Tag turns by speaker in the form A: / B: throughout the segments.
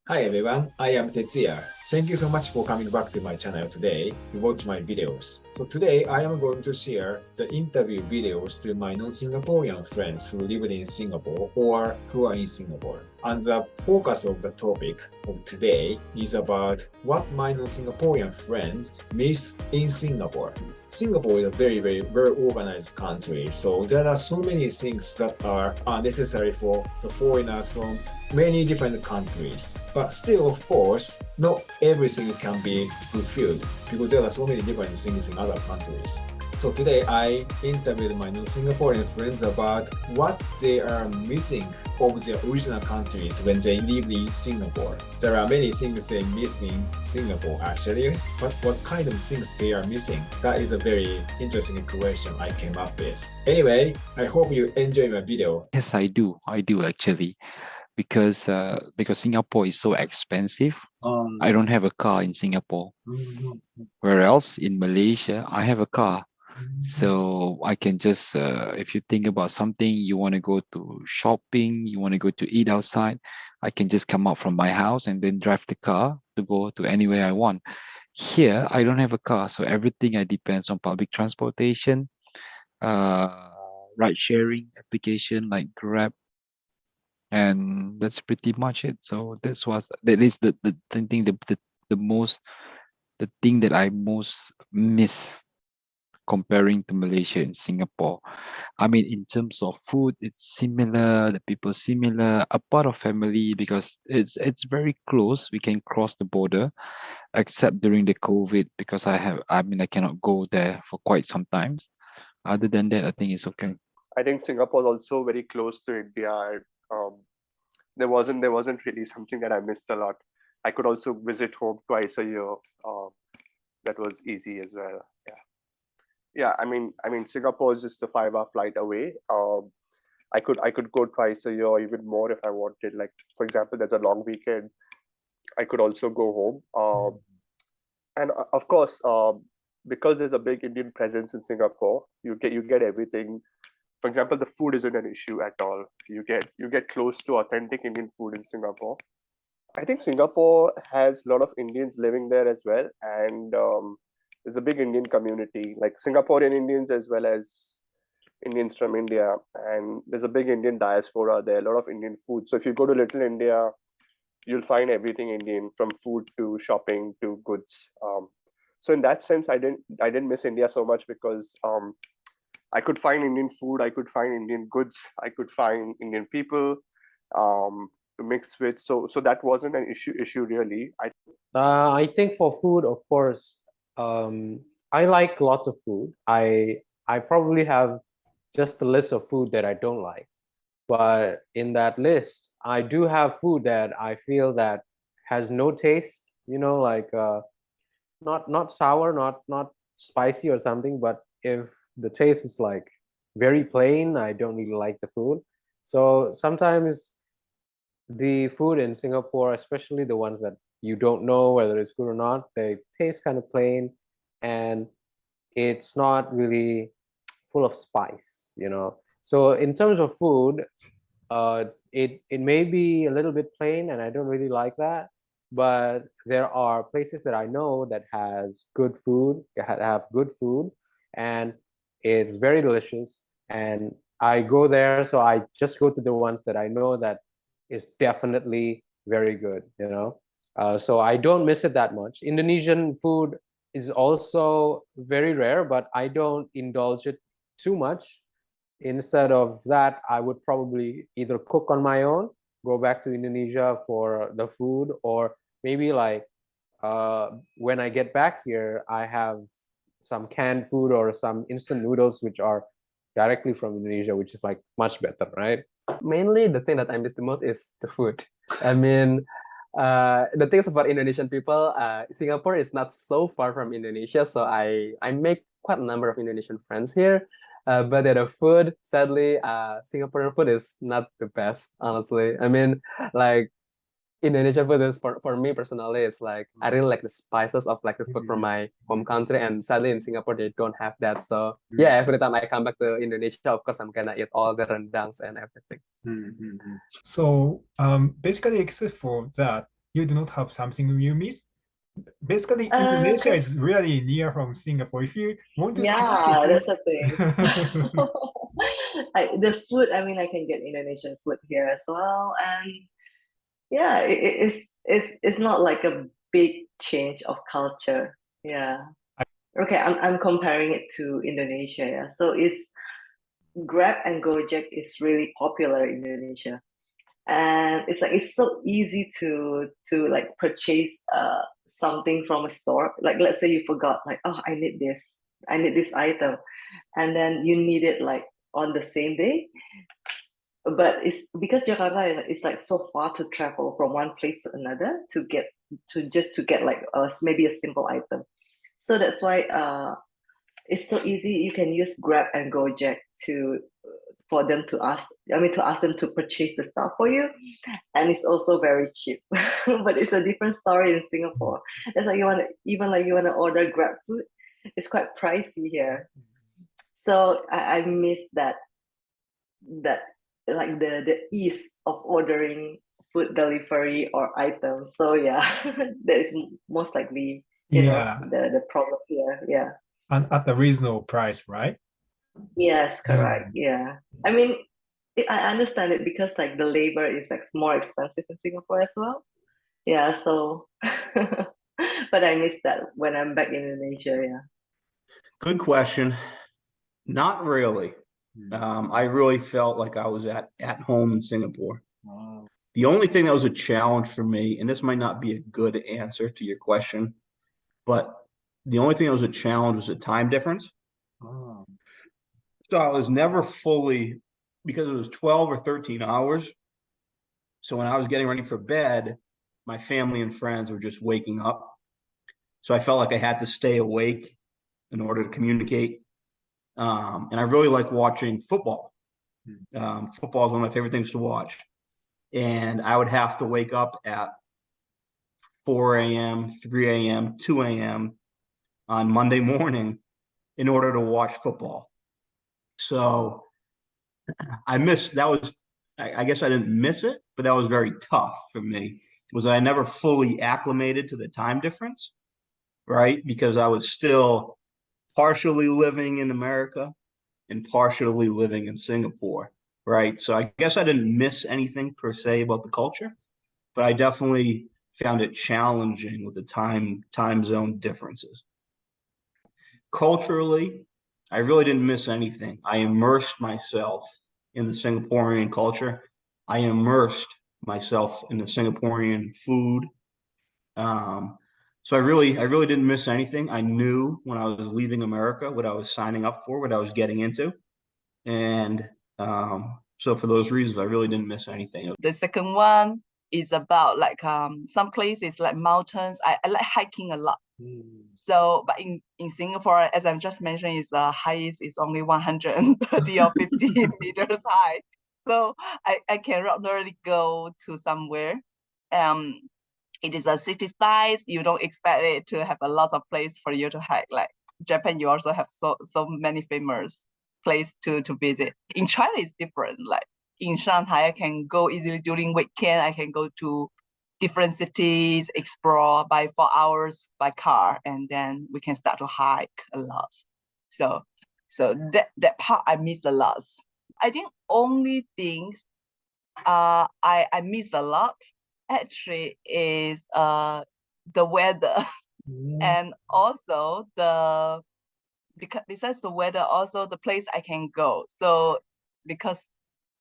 A: Hi everyone, I am Tetsuya. Thank you so much for coming back to my channel today to watch my videos. So today I am going to share the interview videos to my non-Singaporean friends who live in Singapore or who are in Singapore. And the focus of the topic of today is about what my non-Singaporean friends miss in Singapore. Singapore is a very well-organized country, so there are so many things that are necessary for the foreigners from many different countries. But still, of course, not everything can be fulfilled because there are so many different things in other countries. So today I interviewed my non-Singaporean friends about what they are missing of their original countries when they live in Singapore. There are many things they miss in Singapore actually, but what kind of things they are missing? That is a very interesting question I came up with. Anyway, I hope you enjoy my video.
B: Yes, I do. I do actually, because Singapore is so expensive. I don't have a car in Singapore. Whereas in Malaysia, I have a car. So I can just, if you think about something, you want to go to shopping, you want to go to eat outside, I can just come out from my house and then drive the car to go to anywhere I want. Here, I don't have a car, so everything I depends on public transportation, uh, ride sharing application like Grab, and that's pretty much it. So that is the thing the most the thing that I most miss comparing to Malaysia and Singapore. I mean, in terms of food, it's similar, the people similar, a part of family because it's very close. We can cross the border, except during the COVID because I cannot go there for quite some times. Other than that, I think it's okay.
C: I think Singapore is also very close to India. Um, there wasn't really something that I missed a lot. I could also visit home twice a year. Um, that was easy as well. Yeah, yeah. I mean, Singapore is just a 5 hour flight away. I could go twice a year, or even more if I wanted. Like for example, there's a long weekend. I could also go home. And of course, because there's a big Indian presence in Singapore, you get everything. For example, the food isn't an issue at all. You get close to authentic Indian food in Singapore. I think Singapore has a lot of Indians living there as well, and there's a big Indian community, like Singaporean Indians as well as Indians from India, and there's a big Indian diaspora there. A lot of Indian food. So if you go to Little India, you'll find everything Indian, from food to shopping to goods. So in that sense, I didn't miss India so much because I could find Indian food, I could find Indian goods, I could find Indian people to mix with. So that wasn't an issue really.
D: I think for food, of course, I like lots of food. I probably have just a list of food that I don't like, but in that list, I do have food that I feel that has no taste. Like not sour, not spicy or something. But if the taste is like very plain, I don't really like the food. So sometimes the food in Singapore, especially the ones that you don't know whether it's good or not, they taste kind of plain, and it's not really full of spice. So in terms of food, it may be a little bit plain, and I don't really like that. But there are places that I know that has good food, have good food, and it's very delicious. And I go there, so I just go to the ones that I know that is definitely very good. So I don't miss it that much. Indonesian food is also very rare, but I don't indulge it too much. Instead of that, I would probably either cook on my own, go back to Indonesia for the food, or maybe like when I get back here, I have some canned food or some instant noodles, which are directly from Indonesia, which is like much better, right?
E: Mainly the thing that I miss the most is the food. I mean, the things about Indonesian people, Singapore is not so far from Indonesia, so I make quite a number of Indonesian friends here. But the food, sadly, Singaporean food is not the best, honestly. I mean, like Indonesian food is for me personally, it's like I really like the spices of like the food from my home country, and sadly in Singapore they don't have that. So yeah, every time I come back to Indonesia, of course I'm gonna eat all the rendangs and everything.
F: So basically, except for that, you do not have something you miss? Basically, Indonesia is
G: 'Cause
F: really near from Singapore. If you want to try
G: yeah, that's the
F: the
G: thing. The food, I mean, I can get Indonesian food here as well, and yeah, it's not like a big change of culture. Yeah. Okay, I'm comparing it to Indonesia. Yeah, so it's Grab and Gojek is really popular in Indonesia, and it's like it's so easy to like purchase something from a store. Like let's say you forgot, like, oh, I need this item, and then you need it like on the same day. But it's because Jakarta is like so far to travel from one place to another to get like maybe a simple item. So that's why it's so easy. You can use Grab and Gojek for them to ask. I mean, to ask them to purchase the stuff for you, and it's also very cheap. But it's a different story in Singapore. It's like you want to order Grab food. It's quite pricey here. So I miss that like the ease of ordering food delivery or items. So yeah, that is most likely
F: Yeah,
G: the problem here. Yeah.
F: and at a reasonable price, right?
G: Yes, correct. Yeah. I mean, I understand it because like the labor is like more expensive in Singapore as well. Yeah, so but I miss that when I'm back in Indonesia, yeah.
H: Good question. Not really. I really felt like I was at home in Singapore.
A: Wow.
H: The only thing that was a challenge for me, and this might not be a good answer to your question, but the only thing that was a challenge was the time difference.
A: Oh.
H: So I was never fully, because it was 12 or 13 hours. So when I was getting ready for bed, my family and friends were just waking up. So I felt like I had to stay awake in order to communicate. And I really like watching football. Football is one of my favorite things to watch. And I would have to wake up at 4 a.m., 3 a.m., 2 a.m. on Monday morning in order to watch football. So I missed, that was, I guess I didn't miss it, but that was very tough for me, was I never fully acclimated to the time difference, right? Because I was still partially living in America and partially living in Singapore, right? So I guess I didn't miss anything per se about the culture, but I definitely found it challenging with the time zone differences. Culturally, I really didn't miss anything. I immersed myself in the Singaporean culture. I immersed myself in the Singaporean food. So I really didn't miss anything. I knew when I was leaving America what I was signing up for, what I was getting into. And so for those reasons, I really didn't miss anything.
I: The second one is about like some places like mountains. I like hiking a lot. So, but in Singapore, as I've just mentioned, is the highest is only 130 or 50 meters high. So I cannot really go to somewhere. It is a city size. You don't expect it to have a lot of place for you to hike. Like Japan, you also have so many famous place to visit. In China, it's different. Like in Shanghai, I can go easily during weekend. I can go to different cities, explore by 4 hours by car, and then we can start to hike a lot. So that part I miss a lot. I think only things I miss a lot actually is the weather and also besides the weather, also the place I can go.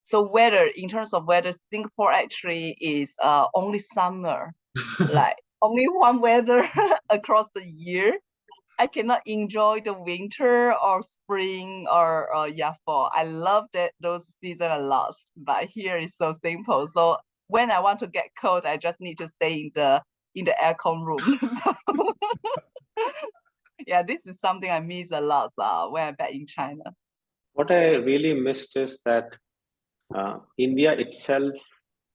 I: So weather, in terms of weather, Singapore actually is only summer, like only one weather across the year. I cannot enjoy the winter or spring or fall. I love those seasons a lot, but here is so simple. So when I want to get cold, I just need to stay in the aircon room. So, yeah, this is something I miss a lot when I'm back in China.
J: What I really missed is that India itself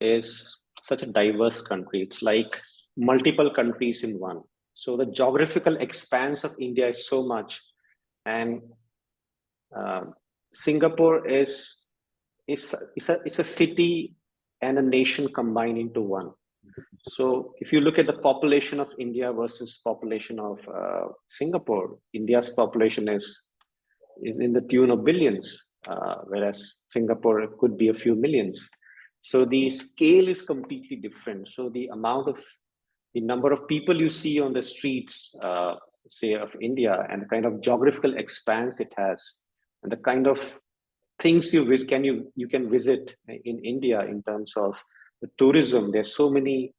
J: is such a diverse country. It's like multiple countries in one. So the geographical expanse of India is so much, and Singapore is a city and a nation combined into one. So if you look at the population of India versus population of Singapore, India's population is in the tune of billions, whereas Singapore could be a few millions. So the scale is completely different. So the number of people you see on the streets, say of India, and the kind of geographical expanse it has, and the kind of things you can visit in India in terms of the tourism. There's so many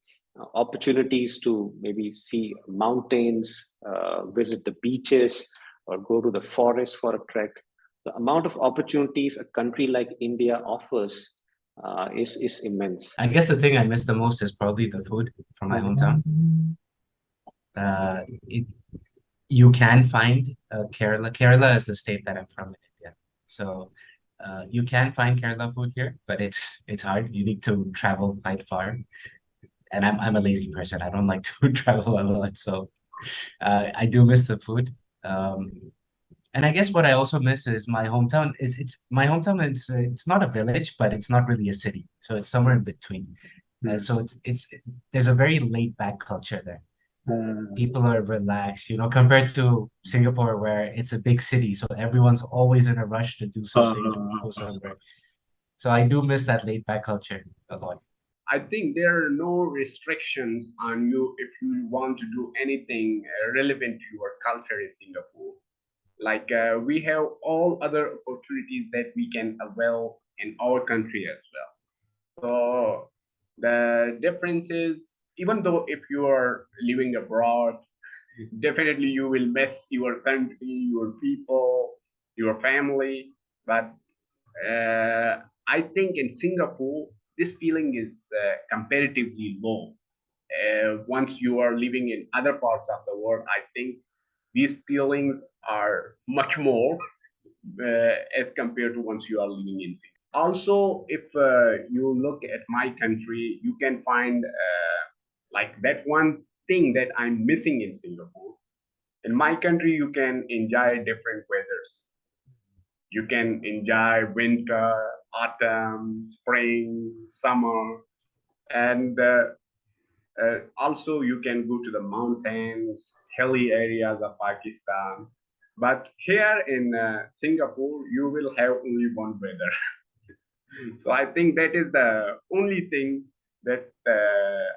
J: opportunities to maybe see mountains, visit the beaches, or go to the forest for a trek. The amount of opportunities a country like India offers is immense.
K: I guess the thing I miss the most is probably the food from my hometown. You can find Kerala. Kerala is the state that I'm from in India. So you can find Kerala food here, but it's hard. You need to travel quite far. And I'm a lazy person. I don't like to travel a lot. So I do miss the food. And I guess what I also miss is my hometown. My hometown. It's not a village, but it's not really a city. So it's somewhere in between. So there's a very laid back culture there. People are relaxed, compared to Singapore, where it's a big city, so everyone's always in a rush to do something, to go somewhere. So I do miss that laid back culture a lot.
L: I think there are no restrictions on you if you want to do anything relevant to your culture in Singapore. Like we have all other opportunities that we can avail in our country as well. So the difference is, even though if you are living abroad, definitely you will miss your country, your people, your family. But I think in Singapore, this feeling is comparatively low. Once you are living in other parts of the world, I think these feelings are much more as compared to once you are living in Singapore. Also, if you look at my country, you can find like that one thing that I'm missing in Singapore. In my country, you can enjoy different weathers. You can enjoy winter, autumn, spring, summer, and also you can go to the mountains, hilly areas of Pakistan. But here in Singapore, you will have only one weather. So I think that is the only thing that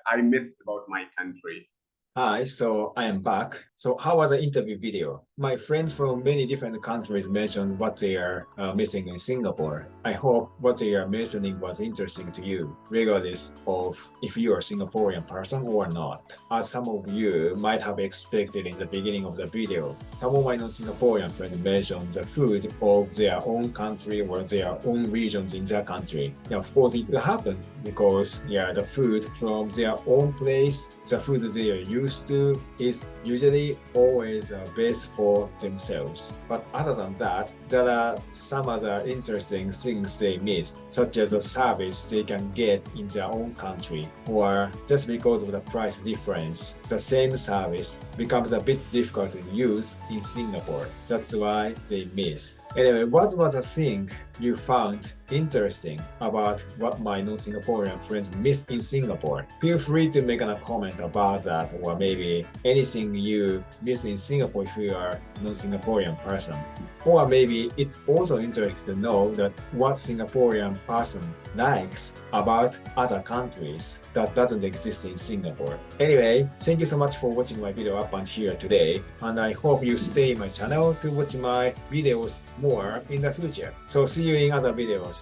L: I missed about my country.
A: Hi, so I am back. So how was the interview video? My friends from many different countries mentioned what they are missing in Singapore. I hope what they are mentioning was interesting to you, regardless of if you are a Singaporean person or not. As some of you might have expected in the beginning of the video, some of my non-Singaporean friends mentioned the food of their own country or their own regions in their country. Yeah, of course, it will happen because the food from their own place, the food they are used to, is usually always best for themselves. But other than that, there are some other interesting things they miss, such as the service they can get in their own country, or just because of the price difference, the same service becomes a bit difficult to use in Singapore. That's why they miss. Anyway, what was the thing you found interesting about what my non-Singaporean friends missed in Singapore? Feel free to make a comment about that, or maybe anything you miss in Singapore if you are a non-Singaporean person. Or maybe it's also interesting to know that what Singaporean person likes about other countries that doesn't exist in Singapore. Anyway, thank you so much for watching my video up until here today, and I hope you stay in my channel to watch my videos more in the future. So see you in other videos.